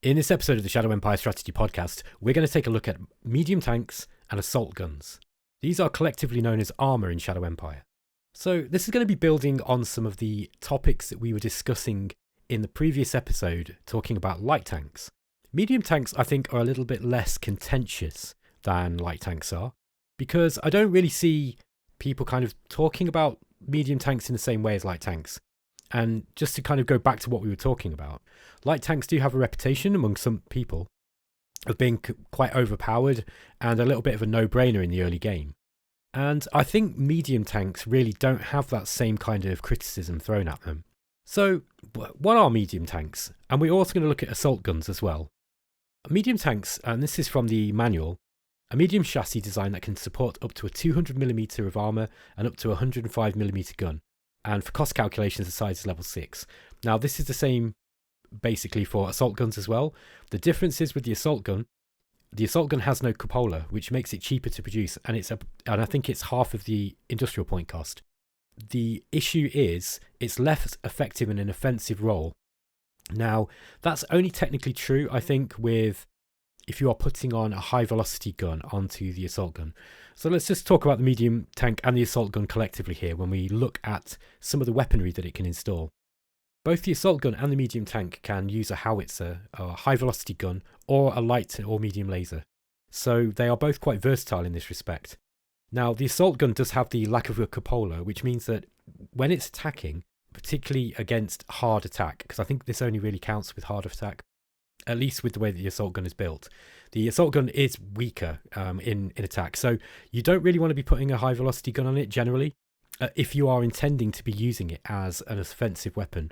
In this episode of the Shadow Empire Strategy Podcast, we're going to take a look at medium tanks and assault guns. These are collectively known as Armour in Shadow Empire. So this is going to be building on some of the topics that we were discussing in the previous episode, talking about light tanks. Medium tanks, I think, are a little bit less contentious than light tanks are, because I don't really see people kind of talking about medium tanks in the same way as light tanks. And just to kind of go back to what we were talking about, light tanks do have a reputation among some people of being quite overpowered and a little bit of a no-brainer in the early game. And I think medium tanks really don't have that same kind of criticism thrown at them. So what are medium tanks? And we're also going to look at assault guns as well. Medium tanks, and this is from the manual, a medium chassis design that can support up to a 200mm of armour and up to a 105mm gun. And for cost calculations, the size is level 6. Now, this is the same basically for assault guns as well. The difference is with the assault gun has no cupola, which makes it cheaper to produce, and I think it's half of the industrial point cost. The issue is it's less effective in an offensive role. Now, that's only technically true, I think, if you are putting on a high velocity gun onto the assault gun. So let's just talk about the medium tank and the assault gun collectively here when we look at some of the weaponry that it can install. Both the assault gun and the medium tank can use a howitzer, a high velocity gun, or a light or medium laser. So they are both quite versatile in this respect. Now, the assault gun does have the lack of a cupola, which means that when it's attacking, particularly against hard attack, because I think this only really counts with hard attack, at least with the way that the assault gun is built. The assault gun is weaker in attack, so you don't really want to be putting a high velocity gun on it generally, if you are intending to be using it as an offensive weapon.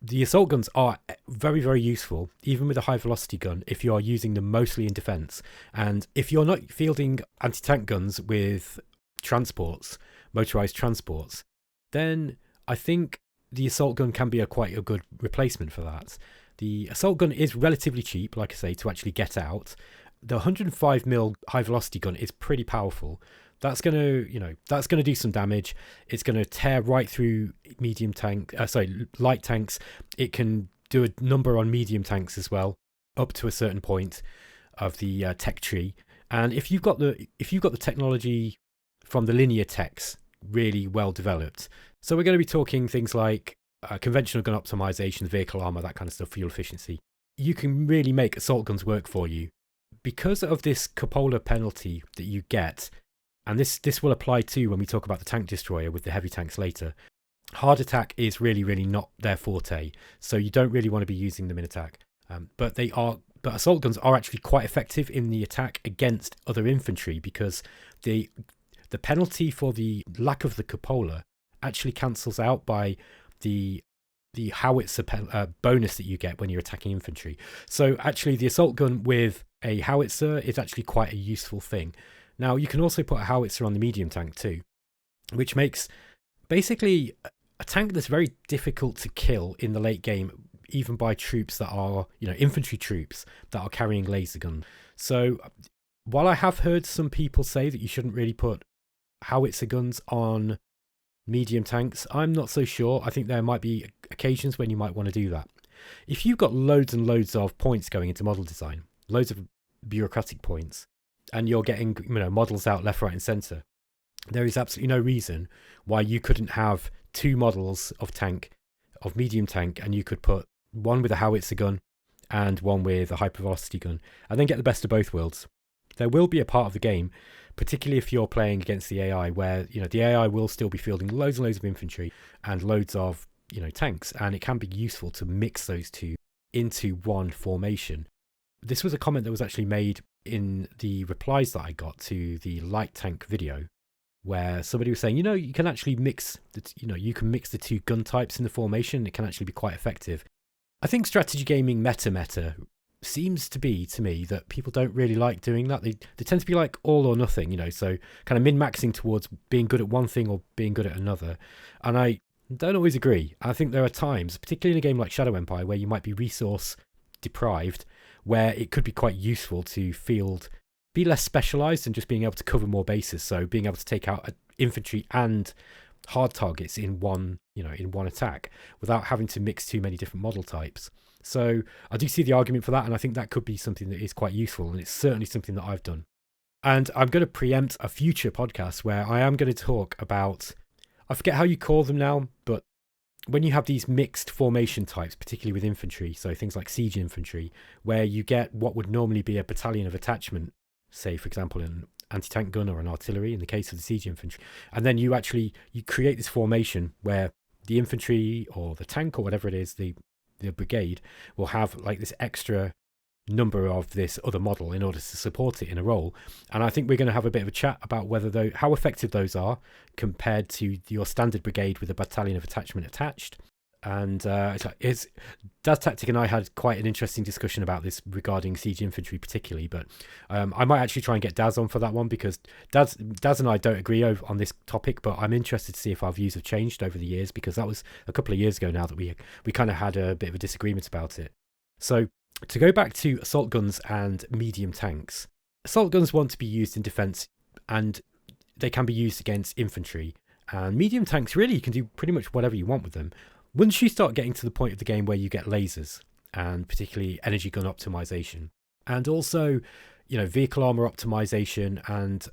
The assault guns are very, very useful, even with a high velocity gun, if you are using them mostly in defense. And if you're not fielding anti-tank guns with transports, motorized transports, then I think the assault gun can be quite a good replacement for that. The assault gun is relatively cheap, like I say, to actually get out. The 105mm high velocity gun is pretty powerful. That's going to do some damage. It's going to tear right through light tanks. It can do a number on medium tanks as well, up to a certain point of the tech tree. And if you've got the technology from the linear techs really well developed, so we're going to be talking things like conventional gun optimization, vehicle armor, that kind of stuff, fuel efficiency. You can really make assault guns work for you because of this cupola penalty that you get. And this will apply too when we talk about the tank destroyer with the heavy tanks later. Hard attack is really, really not their forte, so you don't really want to be using them in attack. But assault guns are actually quite effective in the attack against other infantry because the penalty for the lack of the cupola actually cancels out by the howitzer bonus that you get when you're attacking infantry. So actually the assault gun with a howitzer is actually quite a useful thing. Now, you can also put a howitzer on the medium tank too, which makes basically a tank that's very difficult to kill in the late game, even by troops that are, infantry troops that are carrying laser gun. So while I have heard some people say that you shouldn't really put howitzer guns on medium tanks, I'm not so sure. I think there might be occasions when you might want to do that. If you've got loads and loads of points going into model design, loads of bureaucratic points, and you're getting models out left, right and centre, there is absolutely no reason why you couldn't have two models of medium tank, and you could put one with a howitzer gun and one with a hypervelocity gun, and then get the best of both worlds. There will be a part of the game, particularly if you're playing against the AI, where the AI will still be fielding loads and loads of infantry and loads of tanks, and it can be useful to mix those two into one formation. This was a comment that was actually made in the replies that I got to the light tank video, where somebody was saying, you can actually mix the two gun types in the formation. It can actually be quite effective. I think strategy gaming meta seems to be, to me, that people don't really like doing that. They tend to be like all or nothing, so kind of min-maxing towards being good at one thing or being good at another. And I don't always agree. I think there are times, particularly in a game like Shadow Empire, where you might be resource deprived, where it could be quite useful to be less specialized and just being able to cover more bases. So being able to take out infantry and hard targets in one attack without having to mix too many different model types. So I do see the argument for that, and I think that could be something that is quite useful, and it's certainly something that I've done. And I'm going to preempt a future podcast where I am going to talk about, I forget how you call them now, but when you have these mixed formation types, particularly with infantry, so things like siege infantry, where you get what would normally be a battalion of attachment, say, for example, an anti-tank gun or an artillery in the case of the siege infantry, and then you create this formation where the infantry or the tank or whatever it is, the brigade will have like this extra number of this other model in order to support it in a role. And I think we're going to have a bit of a chat about whether how effective those are compared to your standard brigade with a battalion of attachment attached. And Daz Tactic and I had quite an interesting discussion about this regarding siege infantry particularly, but I might actually try and get Daz on for that one, because Daz and I don't agree on this topic, but I'm interested to see if our views have changed over the years, because that was a couple of years ago now that we kind of had a bit of a disagreement about it. So to go back to assault guns and medium tanks, assault guns want to be used in defense, and they can be used against infantry. And medium tanks, really, you can do pretty much whatever you want with them. Once you start getting to the point of the game where you get lasers, and particularly energy gun optimization, and also, vehicle armor optimization, and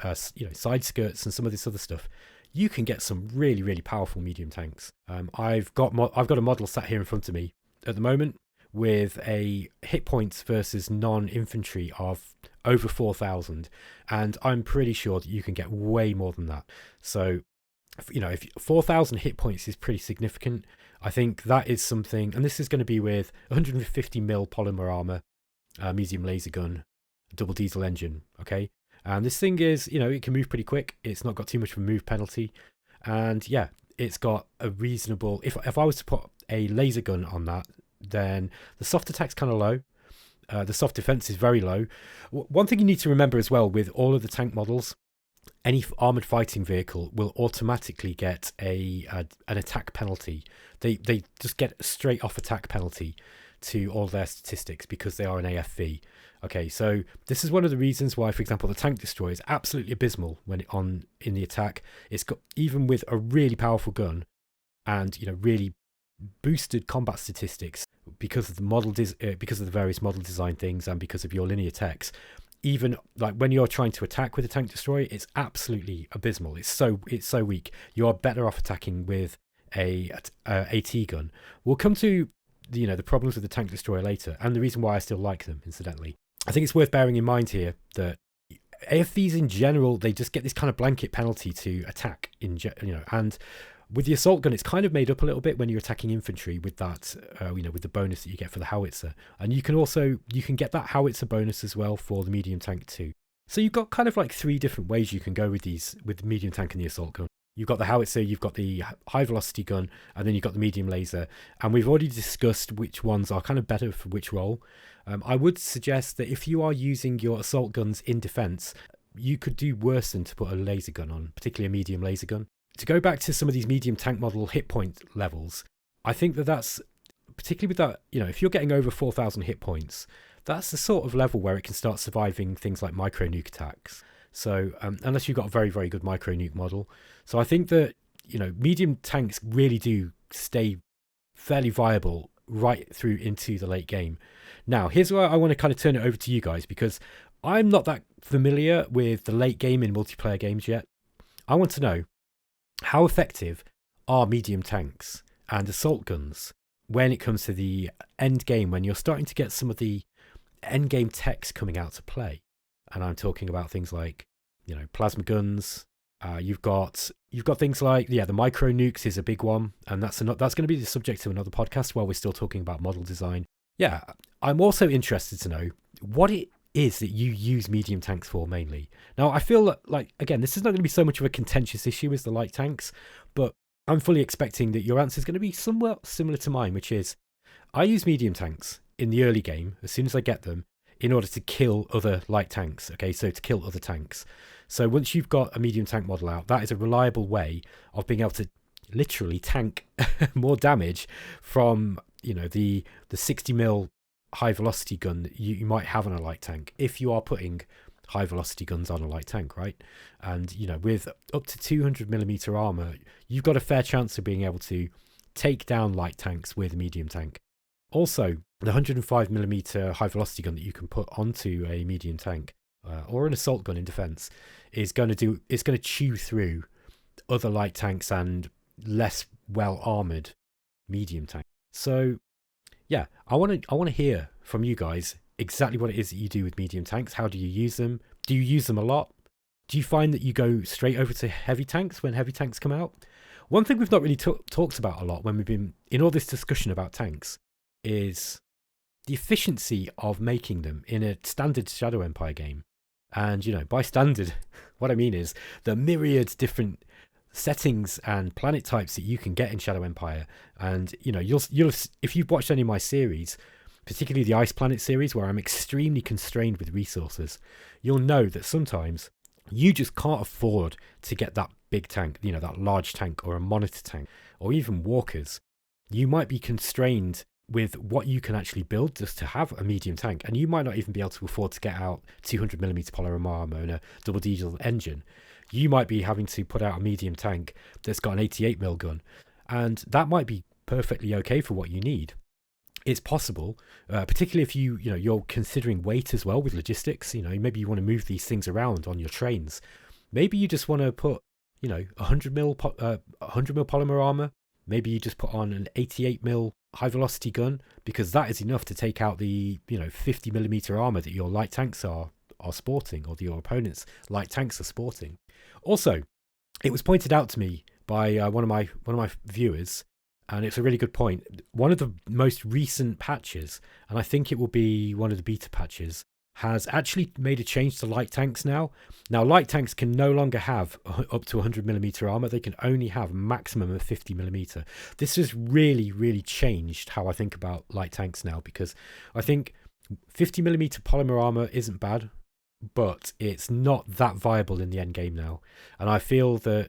side skirts and some of this other stuff, you can get some really, really powerful medium tanks. I've got a model sat here in front of me at the moment with a hit points versus non-infantry of over 4,000, and I'm pretty sure that you can get way more than that. So, if 4,000 hit points is pretty significant, I think that is something, and this is going to be with 150mm polymer armor, medium laser gun, double diesel engine, okay? And this thing is, it can move pretty quick. It's not got too much of a move penalty, and yeah, it's got a reasonable, if I was to put a laser gun on that, then the soft attack's kind of low. The soft defense is very low. One thing you need to remember as well with all of the tank models, any armored fighting vehicle will automatically get an attack penalty. They just get straight off attack penalty to all their statistics because they are an AFV. Okay, so this is one of the reasons why, for example, the tank destroyer is absolutely abysmal when in the attack. It's got, even with a really powerful gun and really boosted combat statistics because of the various model design things and because of your linear techs, even like when you're trying to attack with a tank destroyer, it's absolutely abysmal. It's so weak. You are better off attacking with a AT gun. We'll come to the problems with the tank destroyer later, and the reason why I still like them, incidentally. I think it's worth bearing in mind here that AFVs in general, they just get this kind of blanket penalty to attack and with the assault gun, it's kind of made up a little bit when you're attacking infantry with that, with the bonus that you get for the howitzer. And you can get that howitzer bonus as well for the medium tank too. So you've got kind of like 3 different ways you can go with the medium tank and the assault gun. You've got the howitzer, you've got the high velocity gun, and then you've got the medium laser. And we've already discussed which ones are kind of better for which role. I would suggest that if you are using your assault guns in defense, you could do worse than to put a laser gun on, particularly a medium laser gun. To go back to some of these medium tank model hit point levels, I think that's particularly with that, if you're getting over 4,000 hit points, that's the sort of level where it can start surviving things like micro nuke attacks. So unless you've got a very, very good micro nuke model. So I think that, medium tanks really do stay fairly viable right through into the late game. Now, here's where I want to kind of turn it over to you guys, because I'm not that familiar with the late game in multiplayer games yet. I want to know, how effective are medium tanks and assault guns when it comes to the end game, when you're starting to get some of the end game techs coming out to play? And I'm talking about things like, plasma guns. You've got things like, the micro nukes is a big one, and that's going to be the subject of another podcast while we're still talking about model design. Yeah, I'm also interested to know what it is that you use medium tanks for mainly. Now, I feel like, again, this is not going to be so much of a contentious issue as the light tanks, but I'm fully expecting that your answer is going to be somewhat similar to mine, which is I use medium tanks in the early game as soon as I get them in order to kill other light tanks. Okay, so to kill other tanks. So once you've got a medium tank model out, that is a reliable way of being able to literally tank more damage from the 60mm high velocity gun that you might have on a light tank if you are putting high velocity guns on a light tank, right? And with up to 200mm armor, you've got a fair chance of being able to take down light tanks with a medium tank. Also, the 105mm high velocity gun that you can put onto a medium tank or an assault gun in defense is going to chew through other light tanks and less well armored medium tanks. So yeah, I want to hear from you guys exactly what it is that you do with medium tanks. How do you use them? Do you use them a lot? Do you find that you go straight over to heavy tanks when heavy tanks come out? One thing we've not really talked about a lot when we've been in all this discussion about tanks is the efficiency of making them in a standard Shadow Empire game. And, by standard, what I mean is the myriad different settings and planet types that you can get in Shadow Empire. And, you'll if you've watched any of my series, particularly the Ice Planet series, where I'm extremely constrained with resources, you'll know that sometimes you just can't afford to get that big tank, that large tank or a monitor tank, or even walkers. You might be constrained with what you can actually build just to have a medium tank, and you might not even be able to afford to get out 200mm polymer armor and a double diesel engine. You might be having to put out a medium tank that's got an 88mm gun, and that might be perfectly okay for what you need. It's possible, particularly if you're considering weight as well with logistics. Maybe you want to move these things around on your trains. Maybe you just want to put 100mm polymer armor. Maybe you just put on an 88mm high velocity gun, because that is enough to take out the 50mm armor that your light tanks are sporting, or your opponent's light tanks are sporting. Also, it was pointed out to me by one of my viewers, and it's a really good point. One of the most recent patches, and I think it will be one of the beta patches, has actually made a change to light tanks now. Now, light tanks can no longer have up to 100mm armor. They can only have a maximum of 50mm. This has really, really changed how I think about light tanks now, because I think 50mm polymer armor isn't bad, but it's not that viable in the end game now. And I feel that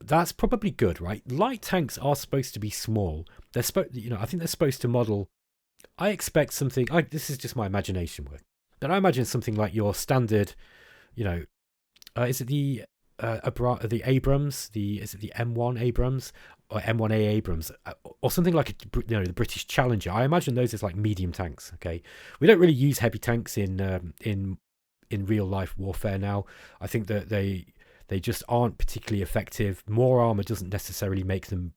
that's probably good, right? Light tanks are supposed to be small. They're I think they're supposed to model. I expect something. This is just my imagination work, but I imagine something like your standard. Is it the Abrams? Is it the M1 Abrams or M1A Abrams or something like the British Challenger? I imagine those as like medium tanks. Okay, we don't really use heavy tanks in real life warfare now. I think that they just aren't particularly effective. More armor doesn't necessarily make them,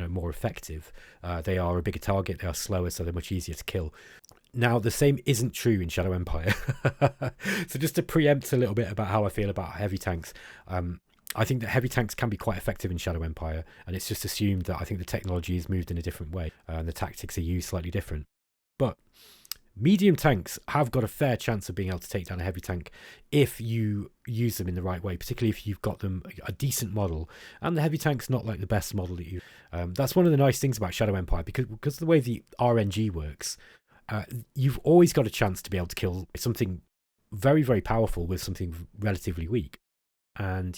more effective. They are a bigger target. They are slower, so they're much easier to kill. Now, the same isn't true in Shadow Empire. So just to preempt a little bit about how I feel about heavy tanks, I think that heavy tanks can be quite effective in Shadow Empire, and it's just assumed that I think the technology is moved in a different way, and the tactics are used slightly different. But medium tanks have got a fair chance of being able to take down a heavy tank if you use them in the right way, particularly if you've got them a decent model, and the heavy tank's not like the best model that you. That's one of the nice things about Shadow Empire, because of the way the RNG works. You've always got a chance to be able to kill something very, very powerful with something relatively weak. And,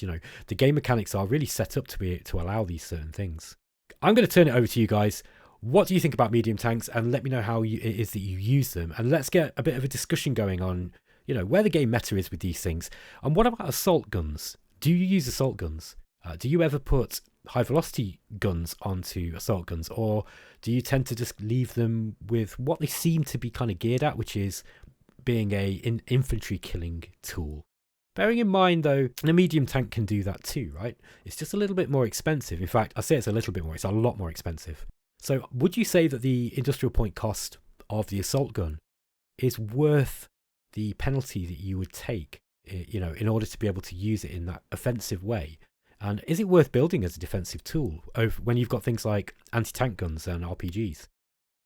the game mechanics are really set up to allow these certain things. I'm going to turn it over to you guys. What do you think about medium tanks? And let me know how it is that you use them. And let's get a bit of a discussion going on, where the game meta is with these things. And what about assault guns? Do you use assault guns? Do you ever put high velocity guns onto assault guns, or do you tend to just leave them with what they seem to be kind of geared at, which is being an infantry killing tool? Bearing in mind, though, a medium tank can do that too, right? It's just a little bit more expensive. In fact, I say it's a little bit more, it's a lot more expensive. So would you say that the industrial point cost of the assault gun is worth the penalty that you would take, in order to be able to use it in that offensive way? And is it worth building as a defensive tool when you've got things like anti-tank guns and RPGs?